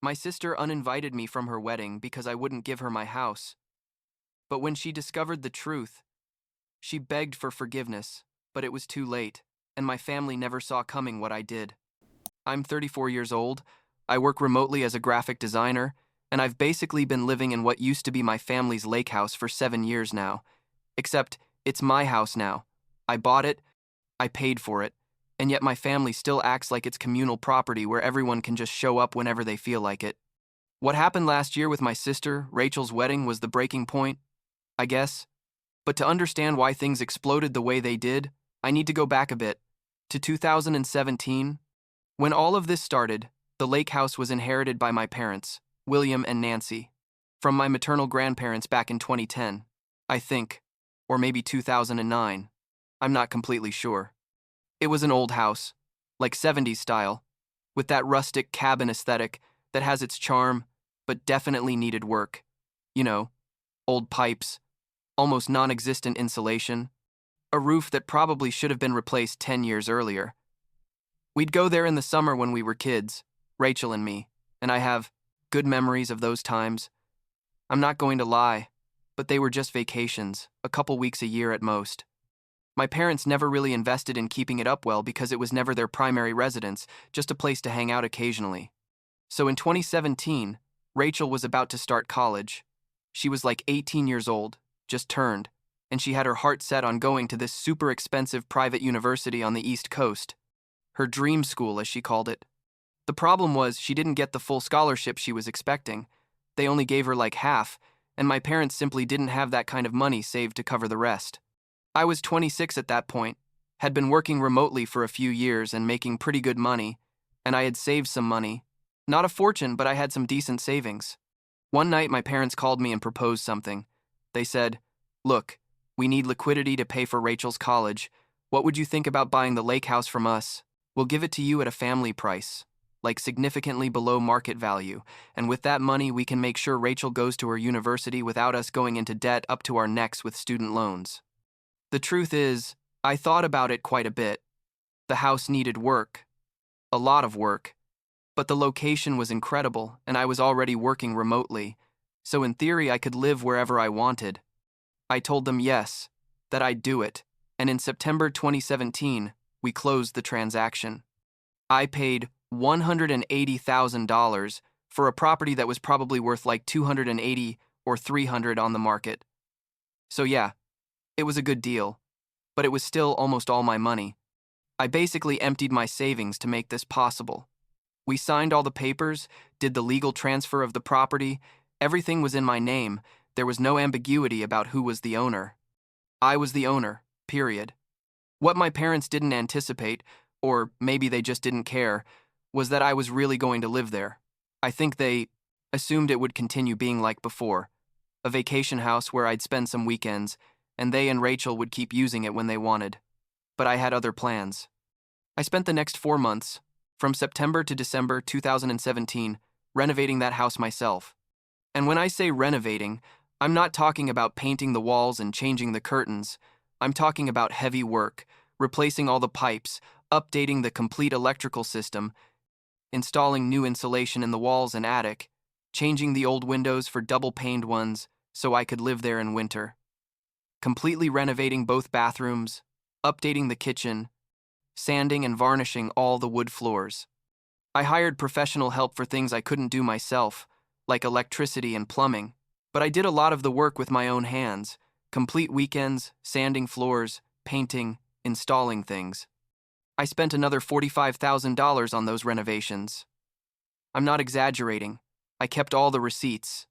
My sister uninvited me from her wedding because I wouldn't give her my house. But when she discovered the truth, she begged for forgiveness, but it was too late, and my family never saw coming what I did. I'm 34 years old, I work remotely as a graphic designer, and I've basically been living in what used to be my family's lake house for 7 years now. Except, it's my house now. I bought it, I paid for it, and yet my family still acts like it's communal property where everyone can just show up whenever they feel like it. What happened last year with my sister, Rachel's wedding, was the breaking point, I guess. But to understand why things exploded the way they did, I need to go back a bit, to 2017. When all of this started, the lake house was inherited by my parents, William and Nancy, from my maternal grandparents back in 2010, I think, or maybe 2009. I'm not completely sure. It was an old house, like 70s style, with that rustic cabin aesthetic that has its charm, but definitely needed work. You know, old pipes, almost non-existent insulation, a roof that probably should have been replaced 10 years earlier. We'd go there in the summer when we were kids, Rachel and me, and I have good memories of those times. I'm not going to lie, but they were just vacations, a couple weeks a year at most. My parents never really invested in keeping it up well because it was never their primary residence, just a place to hang out occasionally. So in 2017, Rachel was about to start college. She was like 18 years old, just turned, and she had her heart set on going to this super expensive private university on the East Coast. Her dream school, as she called it. The problem was she didn't get the full scholarship she was expecting. They only gave her like half, and my parents simply didn't have that kind of money saved to cover the rest. I was 26 at that point, had been working remotely for a few years and making pretty good money, and I had saved some money. Not a fortune, but I had some decent savings. One night my parents called me and proposed something. They said, "Look, we need liquidity to pay for Rachel's college. What would you think about buying the lake house from us? We'll give it to you at a family price, like significantly below market value, and with that money we can make sure Rachel goes to her university without us going into debt up to our necks with student loans." The truth is, I thought about it quite a bit. The house needed work, a lot of work, but the location was incredible and I was already working remotely, so in theory I could live wherever I wanted. I told them yes, that I'd do it, and in September 2017, we closed the transaction. I paid $180,000 for a property that was probably worth like $280 or $300 on the market. So yeah, it was a good deal, but it was still almost all my money. I basically emptied my savings to make this possible. We signed all the papers, did the legal transfer of the property, everything was in my name, there was no ambiguity about who was the owner. I was the owner, period. What my parents didn't anticipate, or maybe they just didn't care, was that I was really going to live there. I think they assumed it would continue being like before, a vacation house where I'd spend some weekends, and they and Rachel would keep using it when they wanted. But I had other plans. I spent the next 4 months, from September to December 2017, renovating that house myself. And when I say renovating, I'm not talking about painting the walls and changing the curtains. I'm talking about heavy work, replacing all the pipes, updating the complete electrical system, installing new insulation in the walls and attic, changing the old windows for double-paned ones so I could live there in winter. Completely renovating both bathrooms, updating the kitchen, sanding and varnishing all the wood floors. I hired professional help for things I couldn't do myself, like electricity and plumbing, but I did a lot of the work with my own hands, complete weekends, sanding floors, painting, installing things. I spent another $45,000 on those renovations. I'm not exaggerating. I kept all the receipts.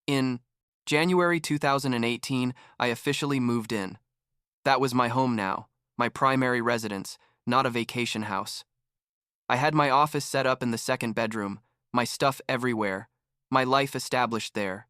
In January 2018, I officially moved in. That was my home now, my primary residence, not a vacation house. I had my office set up in the second bedroom, my stuff everywhere, my life established there.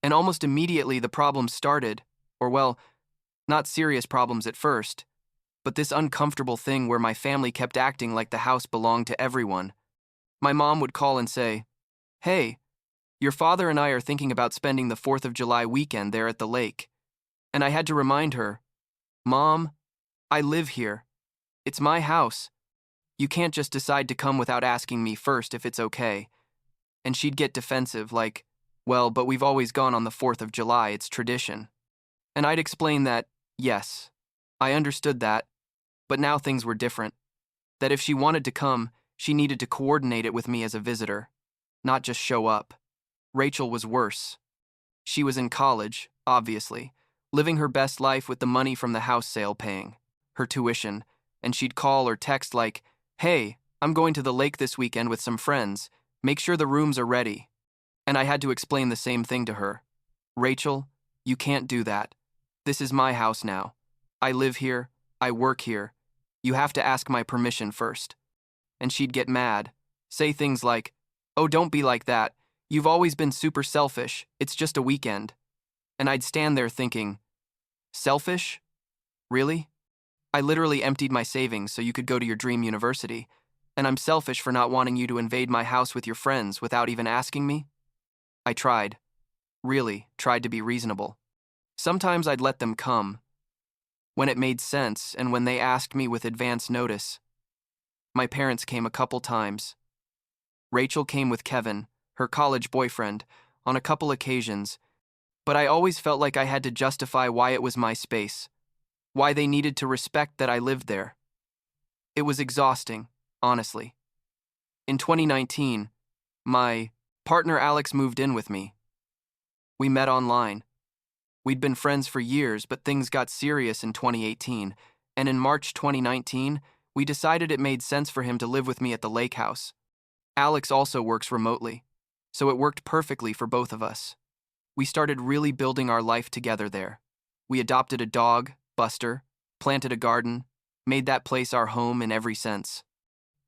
And almost immediately the problems started, or well, not serious problems at first, but this uncomfortable thing where my family kept acting like the house belonged to everyone. My mom would call and say, "Hey, your father and I are thinking about spending the 4th of July weekend there at the lake." And I had to remind her, "Mom, I live here. It's my house. You can't just decide to come without asking me first if it's okay." And she'd get defensive, like, well, but we've always gone on the 4th of July, it's tradition. And I'd explain that, yes, I understood that, but now things were different. That if she wanted to come, she needed to coordinate it with me as a visitor, not just show up. Rachel was worse. She was in college, obviously, living her best life with the money from the house sale paying her tuition, and she'd call or text like, hey, I'm going to the lake this weekend with some friends. Make sure the rooms are ready. And I had to explain the same thing to her. Rachel, you can't do that. This is my house now. I live here. I work here. You have to ask my permission first. And she'd get mad, say things like, oh, don't be like that. You've always been super selfish. It's just a weekend. And I'd stand there thinking, selfish? Really? I literally emptied my savings so you could go to your dream university, and I'm selfish for not wanting you to invade my house with your friends without even asking me? I tried. Really tried to be reasonable. Sometimes I'd let them come, when it made sense and when they asked me with advance notice. My parents came a couple times. Rachel came with Kevin, her college boyfriend, on a couple occasions, but I always felt like I had to justify why it was my space, why they needed to respect that I lived there. It was exhausting, honestly. In 2019, my partner Alex moved in with me. We met online. We'd been friends for years, but things got serious in 2018, and in March 2019, we decided it made sense for him to live with me at the lake house. Alex also works remotely, so it worked perfectly for both of us. We started really building our life together there. We adopted a dog, Buster, planted a garden, made that place our home in every sense.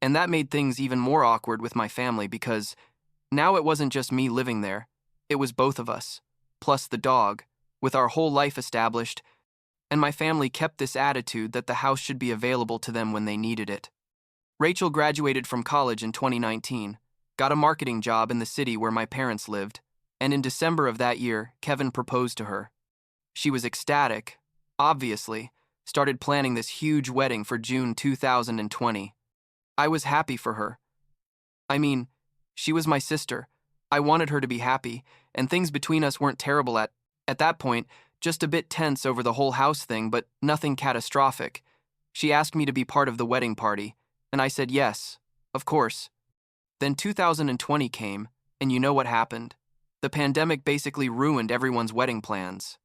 And that made things even more awkward with my family because now it wasn't just me living there, it was both of us, plus the dog, with our whole life established, and my family kept this attitude that the house should be available to them when they needed it. Rachel graduated from college in 2019, got a marketing job in the city where my parents lived, and in December of that year, Kevin proposed to her. She was ecstatic, obviously, started planning this huge wedding for June 2020. I was happy for her. I mean, she was my sister. I wanted her to be happy, and things between us weren't terrible at that point, just a bit tense over the whole house thing, but nothing catastrophic. She asked me to be part of the wedding party, and I said yes, of course. Then 2020 came, and you know what happened. The pandemic basically ruined everyone's wedding plans.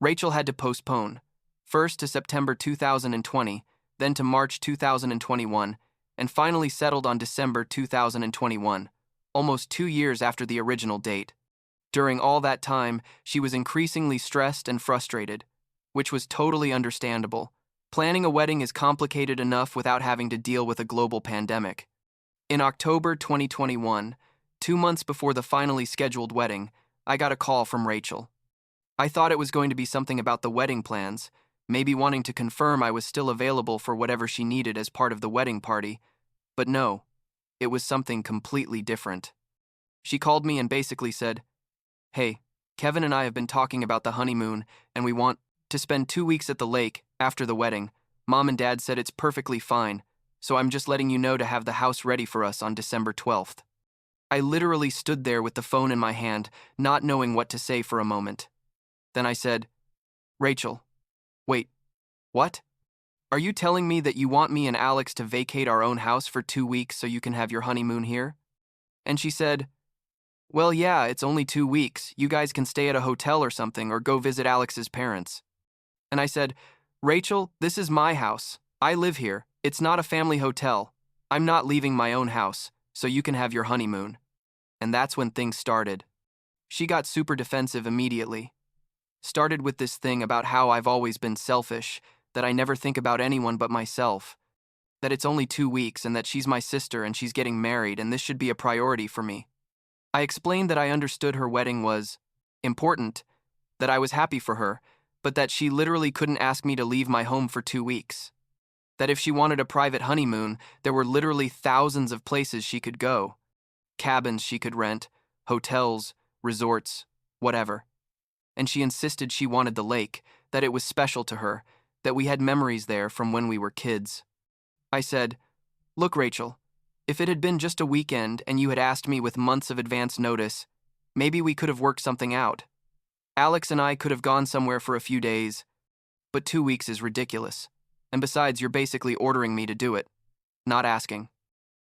Rachel had to postpone, first to September 2020, then to March 2021, and finally settled on December 2021, almost 2 years after the original date. During all that time, she was increasingly stressed and frustrated, which was totally understandable. Planning a wedding is complicated enough without having to deal with a global pandemic. In October 2021, 2 months before the finally scheduled wedding, I got a call from Rachel. I thought it was going to be something about the wedding plans, maybe wanting to confirm I was still available for whatever she needed as part of the wedding party, but no, it was something completely different. She called me and basically said, hey, Kevin and I have been talking about the honeymoon, and we want to spend 2 weeks at the lake after the wedding. Mom and Dad said it's perfectly fine, so I'm just letting you know to have the house ready for us on December 12th. I literally stood there with the phone in my hand, not knowing what to say for a moment. Then I said, Rachel, wait, what? Are you telling me that you want me and Alex to vacate our own house for 2 weeks so you can have your honeymoon here? And she said, well, yeah, it's only 2 weeks. You guys can stay at a hotel or something or go visit Alex's parents. And I said, Rachel, this is my house. I live here. It's not a family hotel. I'm not leaving my own house, so you can have your honeymoon. And that's when things started. She got super defensive immediately. Started with this thing about how I've always been selfish, that I never think about anyone but myself, that it's only 2 weeks and that she's my sister and she's getting married and this should be a priority for me. I explained that I understood her wedding was important, that I was happy for her, but that she literally couldn't ask me to leave my home for 2 weeks. That if she wanted a private honeymoon, there were literally thousands of places she could go. Cabins she could rent, hotels, resorts, whatever. And she insisted she wanted the lake, that it was special to her, that we had memories there from when we were kids. I said, look, Rachel, If it had been just a weekend and you had asked me with months of advance notice, maybe we could have worked something out. Alex and I could have gone somewhere for a few days, but 2 weeks is ridiculous. And besides, you're basically ordering me to do it, not asking.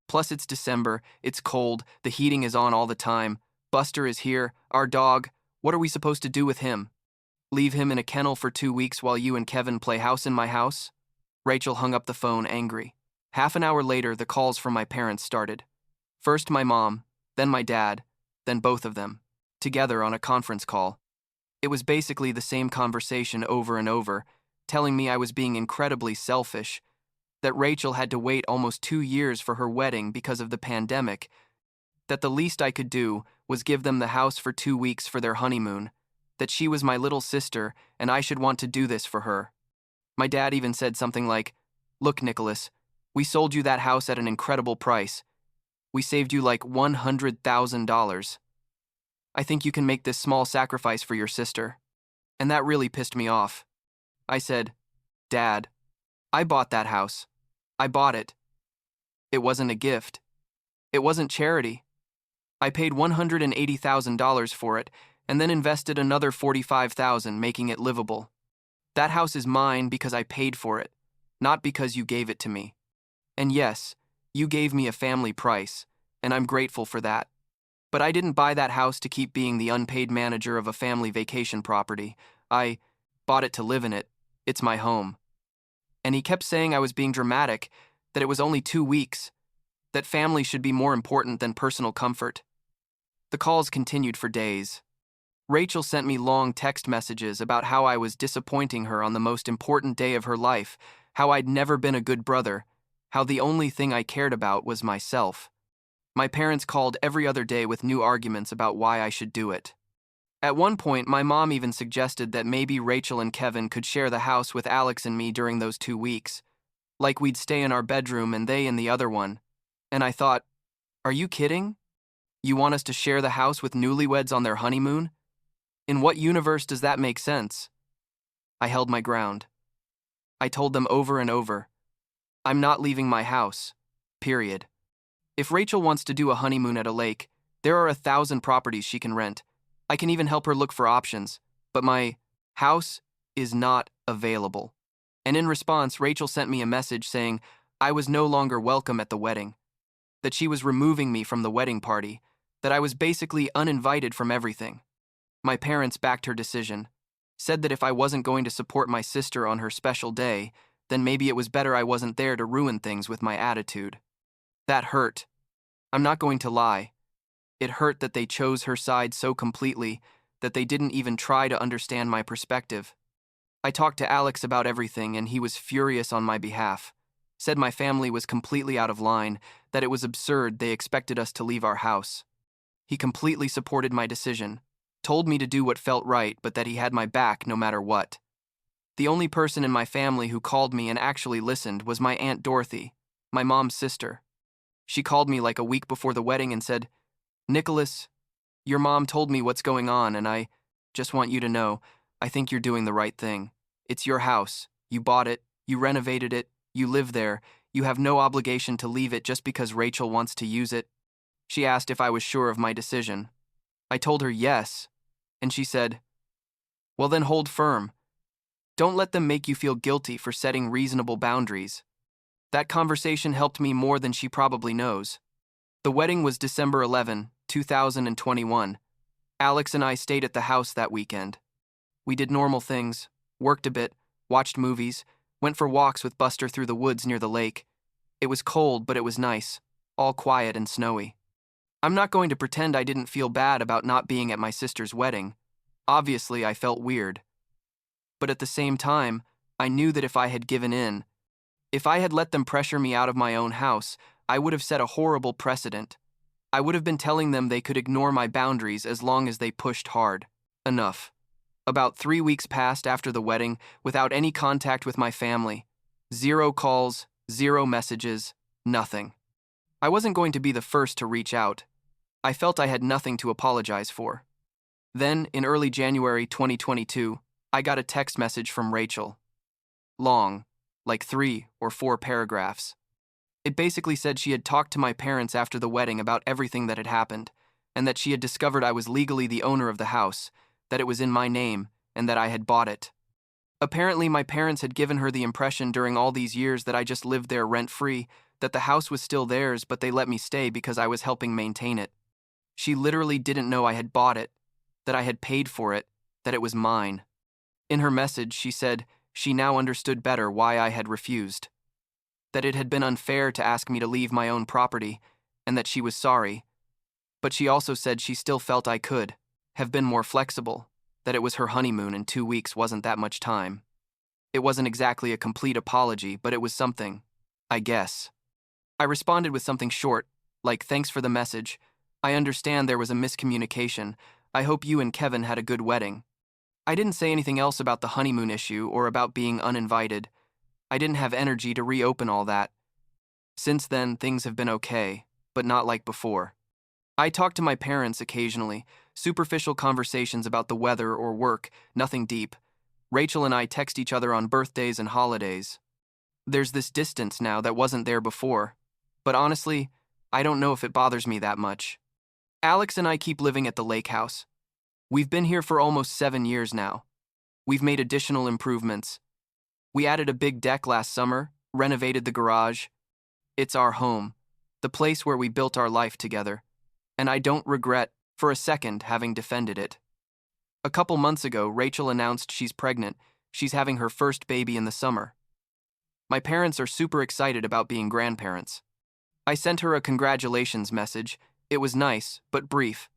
Plus, it's December, it's cold, the heating is on all the time. Buster is here, our dog. What are we supposed to do with him? Leave him in a kennel for 2 weeks while you and Kevin play house in my house? Rachel hung up the phone, angry. Half an hour later, the calls from my parents started. First my mom, then my dad, then both of them, together on a conference call. It was basically the same conversation over and over, telling me I was being incredibly selfish, that Rachel had to wait almost 2 years for her wedding because of the pandemic, that the least I could do was give them the house for 2 weeks for their honeymoon, that she was my little sister and I should want to do this for her. My dad even said something like, "Look, Nicholas, we sold you that house at an incredible price. We saved you like $100,000. I think you can make this small sacrifice for your sister." And that really pissed me off. I said, "Dad, I bought that house. I bought it. It wasn't a gift. It wasn't charity. I paid $180,000 for it and then invested another $45,000 making it livable. That house is mine because I paid for it, not because you gave it to me. And yes, you gave me a family price, and I'm grateful for that. But I didn't buy that house to keep being the unpaid manager of a family vacation property. I bought it to live in it. It's my home." And he kept saying I was being dramatic, that it was only 2 weeks, that family should be more important than personal comfort. The calls continued for days. Rachel sent me long text messages about how I was disappointing her on the most important day of her life, how I'd never been a good brother, how the only thing I cared about was myself. My parents called every other day with new arguments about why I should do it. At one point, my mom even suggested that maybe Rachel and Kevin could share the house with Alex and me during those 2 weeks, like we'd stay in our bedroom and they in the other one. And I thought, are you kidding? You want us to share the house with newlyweds on their honeymoon? In what universe does that make sense? I held my ground. I told them over and over, I'm not leaving my house, period. If Rachel wants to do a honeymoon at a lake, there are 1,000 properties she can rent. I can even help her look for options, but my house is not available. And in response, Rachel sent me a message saying I was no longer welcome at the wedding, that she was removing me from the wedding party, that I was basically uninvited from everything. My parents backed her decision, said that if I wasn't going to support my sister on her special day, then maybe it was better I wasn't there to ruin things with my attitude. That hurt. I'm not going to lie. It hurt that they chose her side so completely that they didn't even try to understand my perspective. I talked to Alex about everything and he was furious on my behalf, said my family was completely out of line, that it was absurd they expected us to leave our house. He completely supported my decision, told me to do what felt right, but that he had my back no matter what. The only person in my family who called me and actually listened was my Aunt Dorothy, my mom's sister. She called me like a week before the wedding and said, "Nicholas, your mom told me what's going on and I just want you to know, I think you're doing the right thing. It's your house. You bought it. You renovated it. You live there. You have no obligation to leave it just because Rachel wants to use it." She asked if I was sure of my decision. I told her yes, and she said, "Well then hold firm. Don't let them make you feel guilty for setting reasonable boundaries." That conversation helped me more than she probably knows. The wedding was December 11, 2021. Alex and I stayed at the house that weekend. We did normal things, worked a bit, watched movies, went for walks with Buster through the woods near the lake. It was cold, but it was nice, all quiet and snowy. I'm not going to pretend I didn't feel bad about not being at my sister's wedding. Obviously, I felt weird. But at the same time, I knew that if I had given in, if I had let them pressure me out of my own house, I would have set a horrible precedent. I would have been telling them they could ignore my boundaries as long as they pushed hard. Enough. About 3 weeks passed after the wedding without any contact with my family. 0 calls, 0 messages, nothing. I wasn't going to be the first to reach out. I felt I had nothing to apologize for. Then, in early January 2022, I got a text message from Rachel. Long, like 3 or 4 paragraphs. It basically said she had talked to my parents after the wedding about everything that had happened, and that she had discovered I was legally the owner of the house, that it was in my name, and that I had bought it. Apparently, my parents had given her the impression during all these years that I just lived there rent-free, that the house was still theirs, but they let me stay because I was helping maintain it. She literally didn't know I had bought it, that I had paid for it, that it was mine. In her message, she said she now understood better why I had refused, that it had been unfair to ask me to leave my own property, and that she was sorry. But she also said she still felt I could have been more flexible, that it was her honeymoon and 2 weeks wasn't that much time. It wasn't exactly a complete apology, but it was something, I guess. I responded with something short, like, thanks for the message. I understand there was a miscommunication. I hope you and Kevin had a good wedding. I didn't say anything else about the honeymoon issue or about being uninvited. I didn't have energy to reopen all that. Since then, things have been okay, but not like before. I talk to my parents occasionally, superficial conversations about the weather or work, nothing deep. Rachel and I text each other on birthdays and holidays. There's this distance now that wasn't there before, but honestly, I don't know if it bothers me that much. Alex and I keep living at the lake house. We've been here for almost 7 years now. We've made additional improvements. We added a big deck last summer, renovated the garage. It's our home, the place where we built our life together, and I don't regret, for a second, having defended it. A couple months ago, Rachel announced she's pregnant. She's having her first baby in the summer. My parents are super excited about being grandparents. I sent her a congratulations message. It was nice, but brief.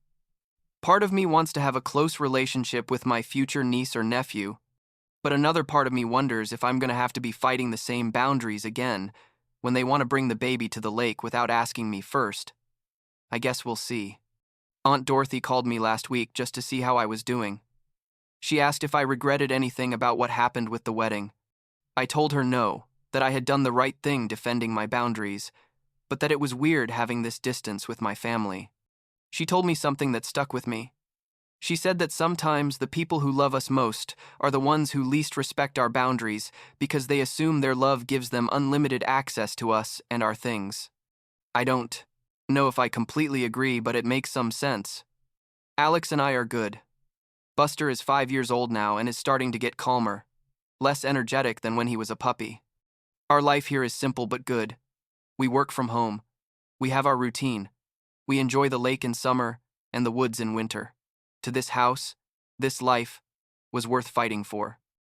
Part of me wants to have a close relationship with my future niece or nephew, but another part of me wonders if I'm going to have to be fighting the same boundaries again when they want to bring the baby to the lake without asking me first. I guess we'll see. Aunt Dorothy called me last week just to see how I was doing. She asked if I regretted anything about what happened with the wedding. I told her no, that I had done the right thing defending my boundaries, but that it was weird having this distance with my family. She told me something that stuck with me. She said that sometimes the people who love us most are the ones who least respect our boundaries because they assume their love gives them unlimited access to us and our things. I don't know if I completely agree, but it makes some sense. Alex and I are good. Buster is 5 years old now and is starting to get calmer, less energetic than when he was a puppy. Our life here is simple but good. We work from home. We have our routine. We enjoy the lake in summer and the woods in winter. To this house, this life, was worth fighting for.